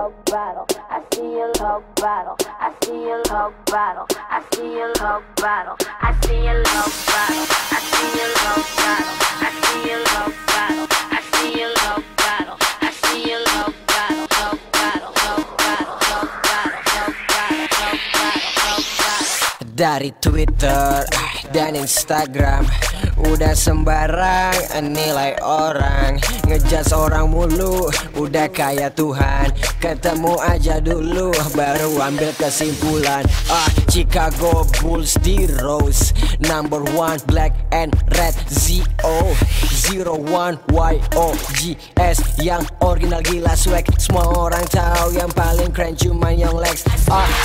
love battle. I see a love battle. I see a love battle. I see a love battle. I see a love battle. I see a love battle. I see a love battle. I see a love battle. I see a love battle. Love battle. Love battle. Love battle. Love battle. Love battle. Love battle. Dari Twitter dan Instagram udah sembarang nilai orang, ngejudge orang mulu, udah kayak Tuhan. Ketemu aja dulu baru ambil kesimpulan. Chicago Bulls di Rose, number one black and red ZO 01 YOGS, yang original gila swag. Semua orang tahu yang paling keren cuman yang Lex.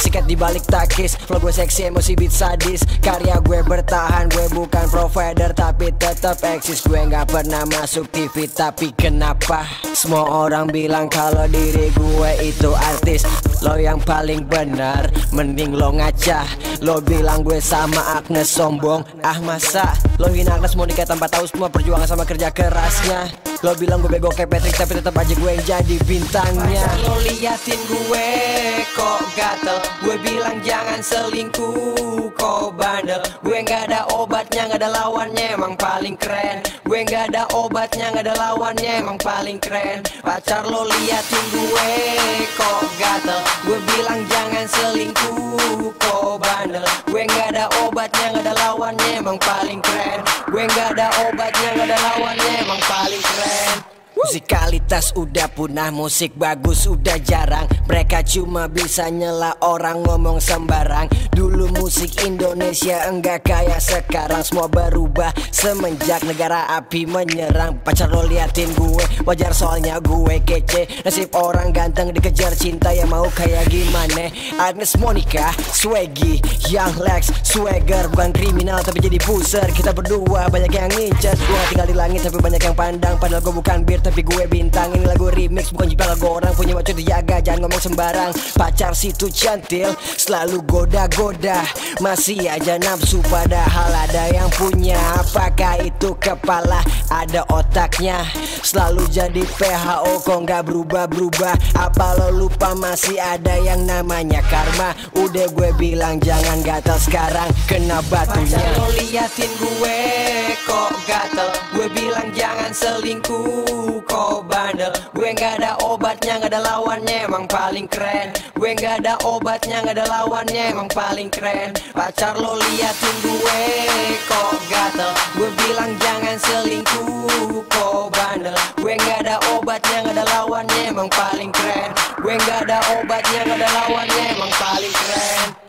Sikat dibalik takis, flow gue seksi emosi beat sadis. Karya gue bertahan, gue bukan provider tapi tetap eksis. Gue gak pernah masuk TV tapi kenapa semua orang bilang kalau diri gue itu artis. Lo yang paling benar, mending lo ngaca. Lo bilang gue sama Agnes sombong. Masa lo hina Agnes mau nikah tanpa tahu semua perjuangan sama kerja kerasnya. Lo bilang gue bego kayak Patrick tapi tetap aja gue yang jadi bintangnya. Lo liatin gue kok gatel, gue bilang jangan selingkuh kok bandel. Gue gak ada obatnya, gak ada lawannya, emang paling keren. Gue gak ada obatnya, gak ada lawannya, emang paling keren. Pacar lo liatin gue kok gatel, gue bilang jangan selingkuh kok bandel. Gue gak ada obatnya, gak ada lawannya, emang paling keren. Gue gak ada obatnya, gak ada lawannya, emang paling keren. Musikalitas udah punah, musik bagus udah jarang. Mereka cuma bisa nyela orang ngomong sembarang. Dulu musik Indonesia enggak kayak sekarang. Semua berubah semenjak negara api menyerang. Pacar lo liatin gue, wajar soalnya gue kece. Nasib orang ganteng dikejar cinta, ya mau kayak gimana. Agnes Monica, Swaggy, Young Lex, Swagger. Bukan kriminal tapi jadi pusher. Kita berdua banyak yang ngincer. Gue gak tinggal di langit tapi banyak yang pandang. Padahal gue bukan bir tapi gue bintang. Ini lagu remix bukan jiplak lagu orang. Punya wajah dijaga, jangan ngomong sembarang. Pacar situ centil, selalu goda-goda. Masih aja nafsu padahal ada yang punya. Apakah itu kepala ada otaknya? Selalu jadi PHO kok gak berubah-berubah. Apa lo lupa masih ada yang namanya karma? Udah gue bilang jangan gatel sekarang kena batunya. Pacar lo liatin gue kok gatel, gue bilang jangan selingkuh kok bandel. Gue gak ada obatnya, gak ada lawannya, emang paling keren. Gue gak ada obatnya, gak ada lawannya, emang paling keren. Pacar lo liatin gue kok gatel, gue bilang jangan selingkuh kok bandel. Gue gak ada obatnya, gak ada lawannya, emang paling keren. Gue gak ada obatnya, gak ada lawannya, emang paling keren.